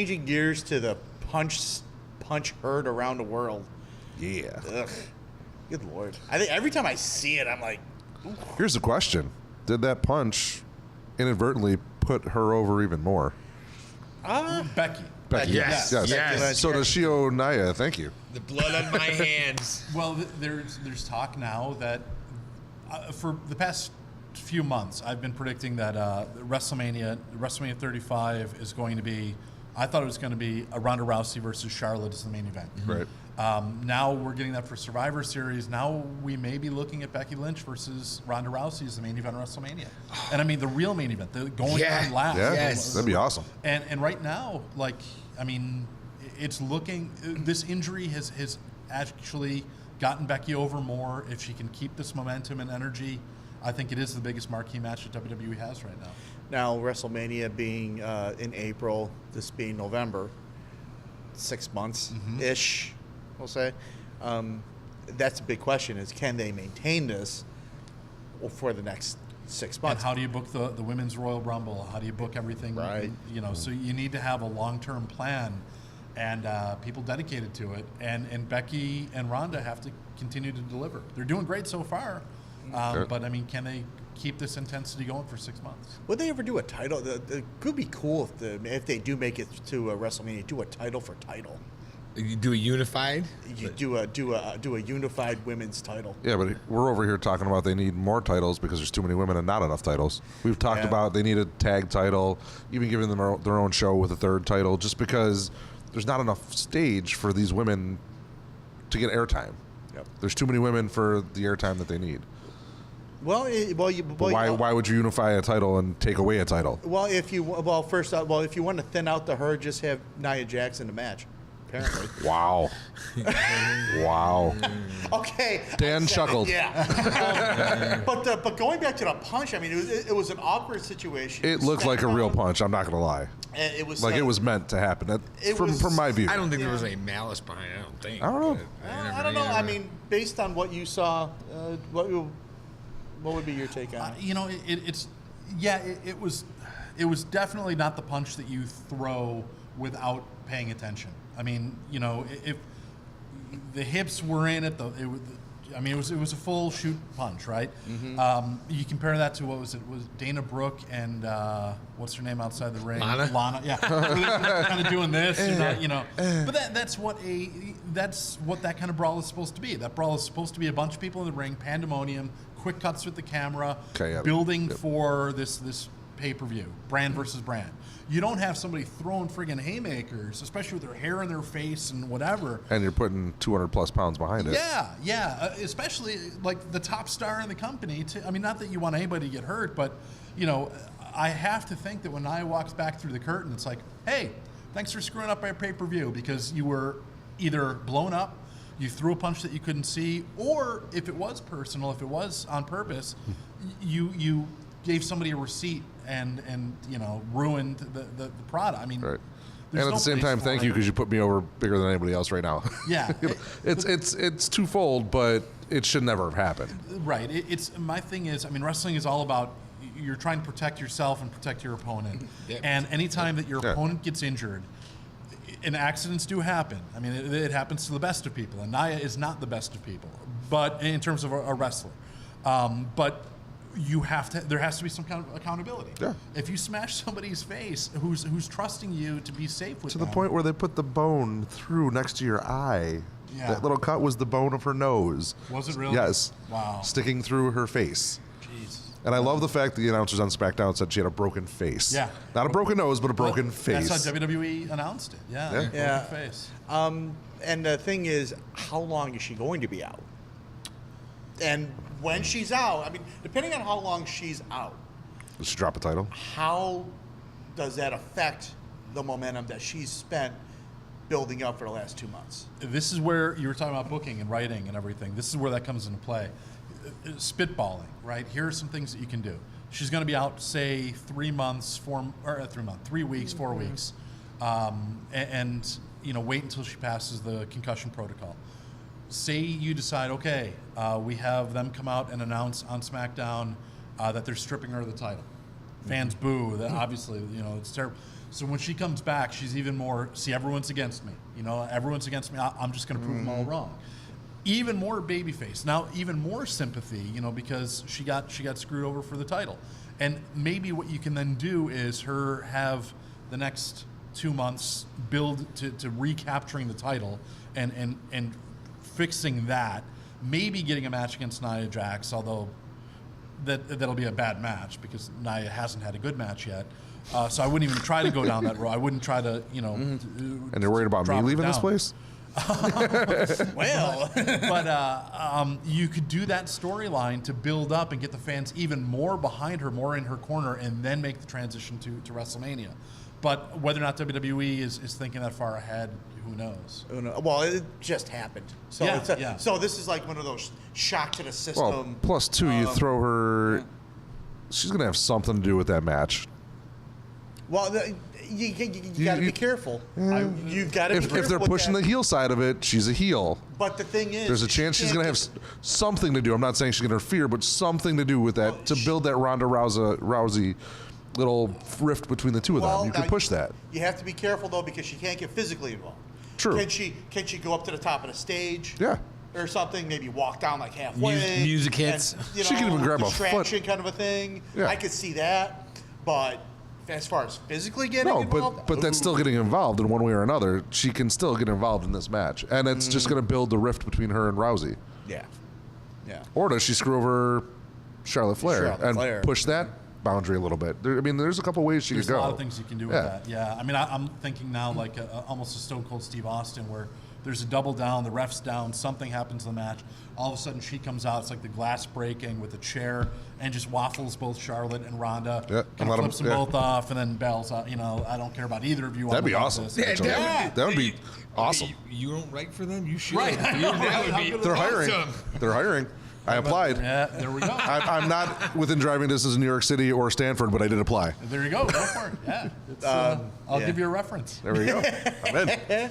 changing gears to the punch heard around the world. Yeah. Ugh. Good Lord. I think every time I see it, I'm like, ooh. Here's the question. Did that punch inadvertently put her over even more? Becky. Yes. So does she owe Nia? Thank you. The blood on my hands. Well, there's talk now that for the past few months, I've been predicting that WrestleMania 35 is going to be. I thought it was going to be a Ronda Rousey versus Charlotte as the main event. Right. Now we're getting that for Survivor Series. Now we may be looking at Becky Lynch versus Ronda Rousey as the main event of WrestleMania. And I mean the real main event, the going on last. Yeah, Yes. that'd be awesome. And right now, it's looking. This injury has actually gotten Becky over more. If she can keep this momentum and energy, I think it is the biggest marquee match that WWE has right now. Now, WrestleMania being in April, this being November, 6 months-ish, we'll say. That's a big question, is can they maintain this for the next 6 months? And how do you book the Women's Royal Rumble? How do you book everything? Right. So you need to have a long-term plan and people dedicated to it. And Becky and Ronda have to continue to deliver. They're doing great so far. But, I mean, can they keep this intensity going for 6 months? Would they ever do a title? It could be cool if they do make it to a WrestleMania, do a title for title. You do a unified? You do a unified women's title. Yeah, but we're over here talking about they need more titles because there's too many women and not enough titles. We've talked about they need a tag title, even giving them their own show with a third title, just because there's not enough stage for these women to get airtime. Yep. There's too many women for the airtime that they need. Why would you unify a title and take away a title? If you want to thin out the herd, just have Nia Jax in the match. Apparently. Wow. Wow. Okay. Dan chuckled. Yeah. But going back to the punch, I mean, it was an awkward situation. It looked like a real punch. I'm not gonna lie. And it was it was meant to happen. From my view. I don't think there was any malice behind it. I don't think. I don't know. I don't know. I mean, based on what you saw, what would be your take on it? It was definitely not the punch that you throw without paying attention. I mean, if the hips were in it, it was a full shoot punch, right? Mm-hmm. You compare that to what was it? Was Dana Brooke and what's her name outside the ring? Lana. Yeah, kind of doing this, But that's what that kind of brawl is supposed to be. That brawl is supposed to be a bunch of people in the ring, pandemonium, quick cuts with the camera, building for this pay-per-view, brand versus brand. You don't have somebody throwing friggin' haymakers, especially with their hair in their face and whatever. And you're putting 200 plus pounds behind it. Yeah. Especially like the top star in the company. Not that you want anybody to get hurt, but I have to think that when Nia walks back through the curtain, it's like, hey, thanks for screwing up our pay-per-view because you were either blown up, you threw a punch that you couldn't see, or if it was personal, if it was on purpose, you gave somebody a receipt and ruined the product. I mean, right. And at the same time, thank you because you put me over bigger than anybody else right now. Yeah, it's twofold, but it should never have happened. Right. It's my thing is, wrestling is all about you're trying to protect yourself and protect your opponent. Yep. And anytime that your opponent gets injured, and accidents do happen. I mean, it happens to the best of people, and Nia is not the best of people, but in terms of a wrestler, but. There has to be some kind of accountability. Yeah. If you smash somebody's face who's trusting you to be safe with them. To the point where they put the bone through next to your eye. Yeah. That little cut was the bone of her nose. Was it really? Yes. Wow. Sticking through her face. Jeez. And I love the fact that the announcers on SmackDown said she had a broken face. Yeah. Not a broken nose, but a broken face. That's how WWE announced it. Yeah. Broken face. And the thing is, how long is she going to be out? And when she's out, depending on how long she's out, Does she drop a title? How does that affect the momentum that she's spent building up for the last 2 months? This is where you were talking about booking and writing and everything. This is where that comes into play. Spitballing, right? Here are some things that you can do. She's going to be out, say, 3 weeks, 4 weeks, and wait until she passes the concussion protocol. Say you decide, okay, we have them come out and announce on SmackDown that they're stripping her of the title. Fans boo. That obviously, it's terrible. So when she comes back, she's even more, see, everyone's against me. You know, everyone's against me. I'm just going to prove them all wrong. Even more babyface. Now, even more sympathy, you know, because she got screwed over for the title. And maybe what you can then do is have the next 2 months build to recapturing the title and fixing that. Maybe getting a match against Nia Jax, although that'll be a bad match because Nia hasn't had a good match yet. So I wouldn't even try to go down that road. I wouldn't try to, you know. And you're worried about me leaving this place? Well, but you could do that storyline to build up and get the fans even more behind her, more in her corner, and then make the transition to WrestleMania. But whether or not WWE is thinking that far ahead, who knows? well, it just happened. So Yeah, so this is like one of those shock to the system. Well, plus two, you throw her. She's gonna have something to do with that match. Well, you got to be careful. You've got to be careful. If they're pushing the heel side of it, she's a heel. But the thing is, There's a chance she's going to have something to do. I'm not saying she's going to interfere, but something to do with that to build that Ronda Rousey little rift between the two of them. You can push that. You have to be careful though because she can't get physically involved. True. Can she go up to the top of the stage? Yeah. Or something, maybe walk down like halfway. Music hits. And, you know, She can even grab a foot. distraction kind of a thing. Yeah. I could see that, but as far as physically getting No, involved, but that's still getting involved in one way or another. She can still get involved in this match, and it's just going to build the rift between her and Rousey. yeah. Or does she screw over Charlotte Flair and push that boundary a little bit? There's a couple ways she could go. There's a lot of things you can do with that. Yeah, I mean, I'm thinking now like almost a Stone Cold Steve Austin where there's a double down, the ref's down, something happens in the match. All of a sudden she comes out, it's like the glass breaking with a chair and just waffles both Charlotte and Ronda. Yeah, Kind of flips them both off and then bells out. You know, I don't care about either of you. That'd be awesome. Actually. That would be awesome. You don't write for them? You should. Right. That would be They're hiring. awesome. They're hiring. I applied. Yeah, there we go. I'm not within driving distance in New York City or Stanford, but I did apply. There you go. Go for it. Yeah. I'll give you a reference. There we go. I'm in.